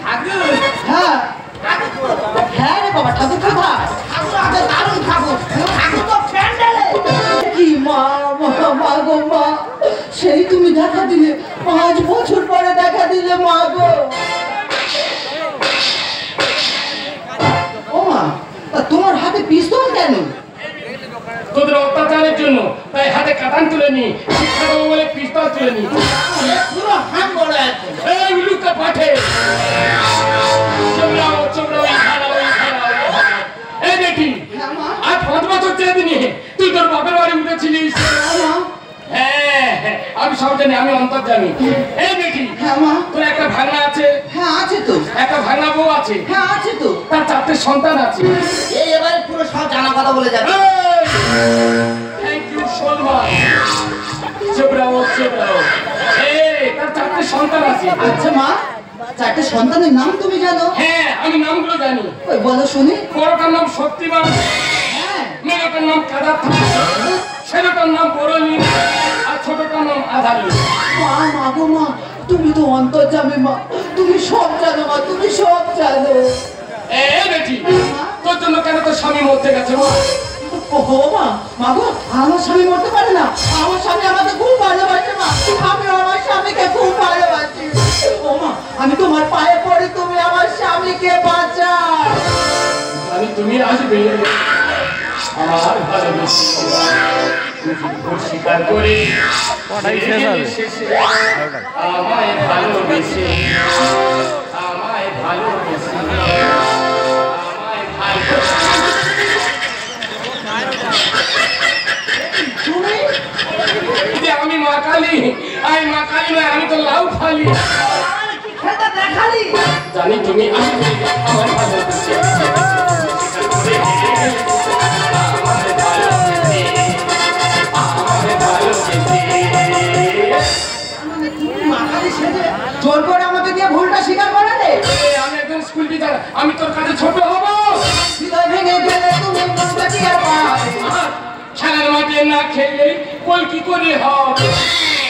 ঠাকুর? হ্যাঁ ঠাকুর? হ্যাঁ রে বাবা, ঠাকুর কোথায়? ঠাকুর আগে দারুণ ঠাকুর। ঠাকুর তো প্যান্ডেলে। কি মা মা গো মা, সেই তুমি দেখা দিলে, 5 বছর পরে দেখা দিলে মা গো। ও মা, তা তোমার হাতে পিস্তল কেন? তোদের অত্যাচারের জন্য তাই হাতে কাটান তুলে নি, শিক্ষা দেবো বলে পিস্তল তুলে নি। পুরো হাত বড় আছে। এই উলুকা পাঠে চোবড়াও চোবড়াও খাড়াও খাড়াও। এই দেখি আর 5 বছর চেয়ে দিনি তুই তোর বাপের বাড়ি উঠেছিলিস। হ্যাঁ হ্যাঁ, আমি সব জানি, আমি অন্তর্জামি। এই দেখি হ্যাঁ মা। তোর একটা ভাগনা আছে। হ্যাঁ আছে তো। একটা ভাগনা বউ আছে। হ্যাঁ আছে তো। তার 4টে সন্তান আছে। এই এবারে পুরো সব জানা কথা বলে যাচ্ছে। Thank you Salma. চোবড়াও চোবড়াও। এই তার 4টে সন্তান আছে। আচ্ছা মা, 4টে সন্তানের নাম তুমি জানো? হ্যাঁ আমি নামগুলো জানি। ওই বলো শুনি। বড়টার নাম শক্তিমান, হ্যাঁ মেয়েটার নাম কাদার, ছেলেটার নাম বড়লি, আর ছোটটার নাম আধারি। মা মা গো মা, তুমি তো অন্তর্যামী মা, তুমি সব জানো মা, তুমি সব জানো। এই বেটি, তোর জন্য কেন তোর স্বামী মরতে গেছে মা? ওহো মা, মা গো, আমার স্বামী মরতে পারে না, আমার স্বামী আমাকে খুব ভালোবাসে মা, আমি আমার স্বামীকে খুব ভালোবাসি। ও মা, আমি তোমার পায়ে পড়ি, তুমি আমার স্বামীকে বাঁচাও। আমি তুমি আসবে আমার ভালোবেসে স্বীকার করে শেষে আমায় ভালোবেসে আমায় ভালোবেসে আমায় ভালো। আমি মা কালী, আমি মা কালী নয়, আমি তো লাউ খালি। খেলটা দেখালি। জানি তুমি আসবে আমার ভালোবেসে জোর করে আমাকে দিয়ে ভুলটা স্বীকার করালে। আমি একজন স্কুল টিচার, আমি তোর কাছে ছোট হব। হৃদয় ভেঙে গেলে তুমি মনটা কি আর পাবে? খেলার মাঠে না খেললে বল কি করে হবে?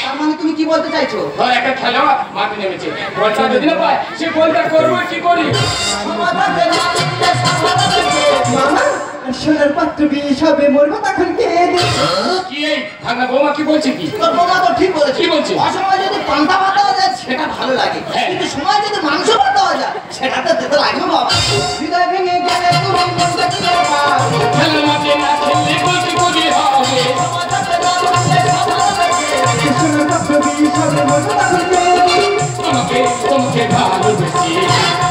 তার মানে তুমি কি বলতে চাইছো? ধর একটা খেলোয়াড় মাঠে নেমেছে, বলটা যদি না পায় সে বলটা করবো কি করি? মামা, সোনার পাত্র বিয়ে সবে মরবো তখন কে দেবে? কি এই ভাঙা বৌমা কি বলছে কি? তোর বাবা তো ঠিক বলেছে। কি বলছে? অসময় যদি পান্তা ভাত দেওয়া যায় সেটা ভালো লাগে, কিন্তু সময় যদি মাংস ভাত দেওয়া যায় সেটাতে দিতে লাগবে বাবা। হৃদয় ভেঙে গেলে তুমি মনটা কি আর পাবে? খেলার মাঠে না খেললে বল কি করে হবে? সোনার পাত্র বিয়ে সবে মরবো তখন কে দেবে? তোমাকে তোমাকে ভালোবেসে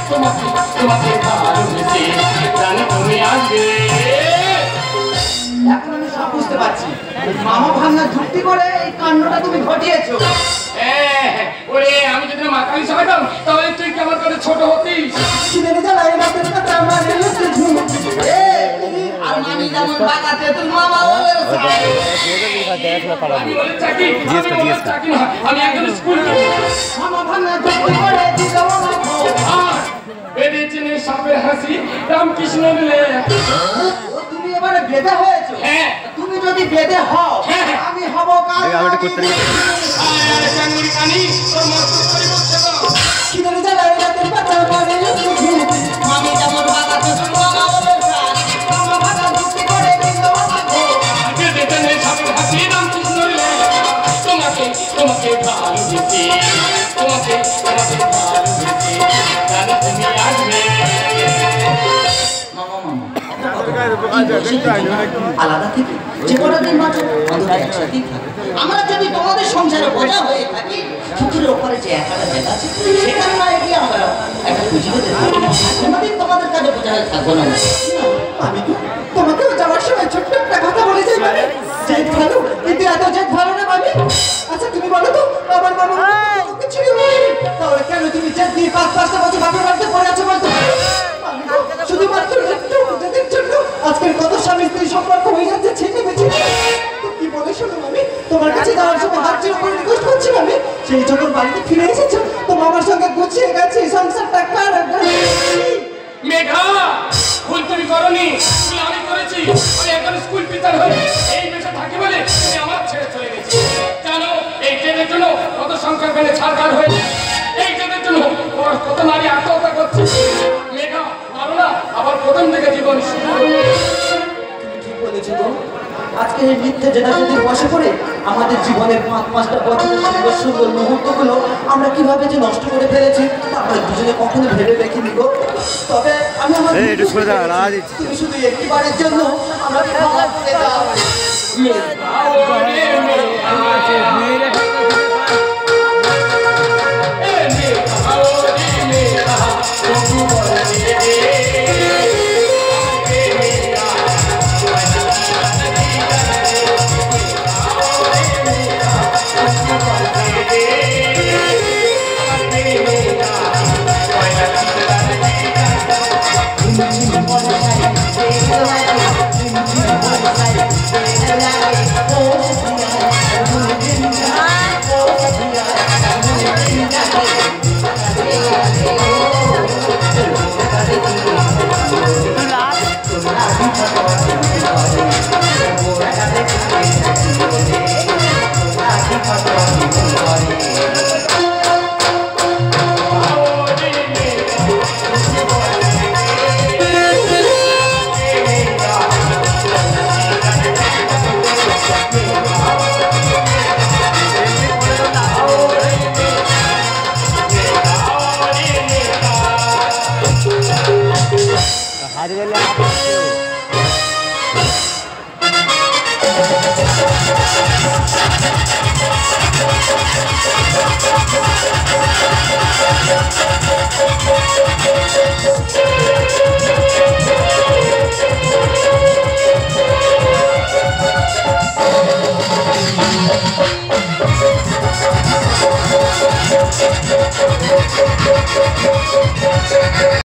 তোমাকে তোমাকে ভালোবেসে জানি তুমি আসবে। এখন আমি সব বুঝতে পারছি, মামা ভাঙা যুক্তি করে এই কাণ্ডটা তুমি ঘটিয়েছো। হ্যাঁ, ওরে আমি যদি মাকালি সবাইতাম তাহলে তুই কি আমার কাছে ছোট হতিস? ছিলেন জ্বালায় রাতের কথা আমার এসে ঝুম। আর মামি যেমন বাঁকা তেঁতুল মামা ওদের আমি বলে চাকরি, আমি বলে চাকরি না, আমি একজন স্কুল মামা ভাঙা যুক্তি করে দিল আমার ঘর। বেড়েছে সাপের হাসি রামকৃষ্ণ মিলে। ও তুমি এবারে বেদে হয়েছো। হ্যাঁ। তুমি যদি বেদে হও হ্যাঁ। আমি হব কাল। আরে চাঙ্গুরি কানি তোর মস্ত করি বলছে না। ছিলেন জ্বালায় রাতের কথা আমার এসে ঝুম। মামি যেমন বাঁকা তেঁতুল মামা ওদের মামা ভাঙা যুক্তি করে দিল আমার ঘর। বেড়েছে সাপের হাসি রামকৃষ্ণ মিলে। তোমাকে তোমাকে ভালোবেসে তোমাকে তোমাকে ভালোবেসে জানো তুমি আসবে। আলাদা থেকে যে কটা দিন বাঁচো অন্তত একসাথেই থাকো। আমরা যদি তোমাদের সংসারে বোঝা হয়ে থাকি, পুকুরের ওপরে যে একটা জায়গা আছে সেখানে না গিয়ে আমরা একটা খুঁজি পেতে থাকি, কোনোদিন তোমাদের কাছে বোঝা হয়ে থাকবো না। আমি তো তোমাকেও যাওয়ার সময় ছোট্ট একটা কথা বলে যাই মানে জেদ ভালো, কিন্তু এত জেদ ভালো না মানে। আচ্ছা তুমি বলো তো আমার বাবা কিছু তাহলে কেন তুমি জেদ দিয়ে 5-5টা বছর বাপের বাড়িতে পড়ে আছো বলতো? শুধুমাত্র জেদের জন্য আজকের কত স্বামী স্ত্রী সম্পর্ক হয়ে যাচ্ছে ছেলে বেছে। কি বলে শোনো আমি তোমার কাছে যাওয়ার সময় হাত জোর করে রিকোয়েস্ট করছি আমি, সেই যখন বাড়িতে ফিরে এসেছো তো মামার সঙ্গে গুছিয়ে গেছে সংসারটা কার। মেঘা ভুল তুমি করনি, ভুল আমি করেছি। আমি একজন স্কুল টিচার হয়ে এই দেশে থাকি বলে তুমি আমার ছেড়ে চলে গেছি। জানো এই ট্রেনের জন্য কত সংখ্যা বেড়ে ছাড়কার হয়েছে, এই ট্রেনের জন্য কত নারী আত্মহত্যা এই মিথ্যে জেনারেটির বসে পড়ে আমাদের জীবনের 5-5টা বছরের সুন্দর সুন্দর মুহূর্তগুলো আমরা কিভাবে যে নষ্ট করে ফেলেছি তা আমরা দুজনে কখনো ভেবে দেখিনি গো। তবে আমি আমার তুমি শুধু একটিবারের জন্য আমরা ক্ষমা করে দাও। হারিয়ে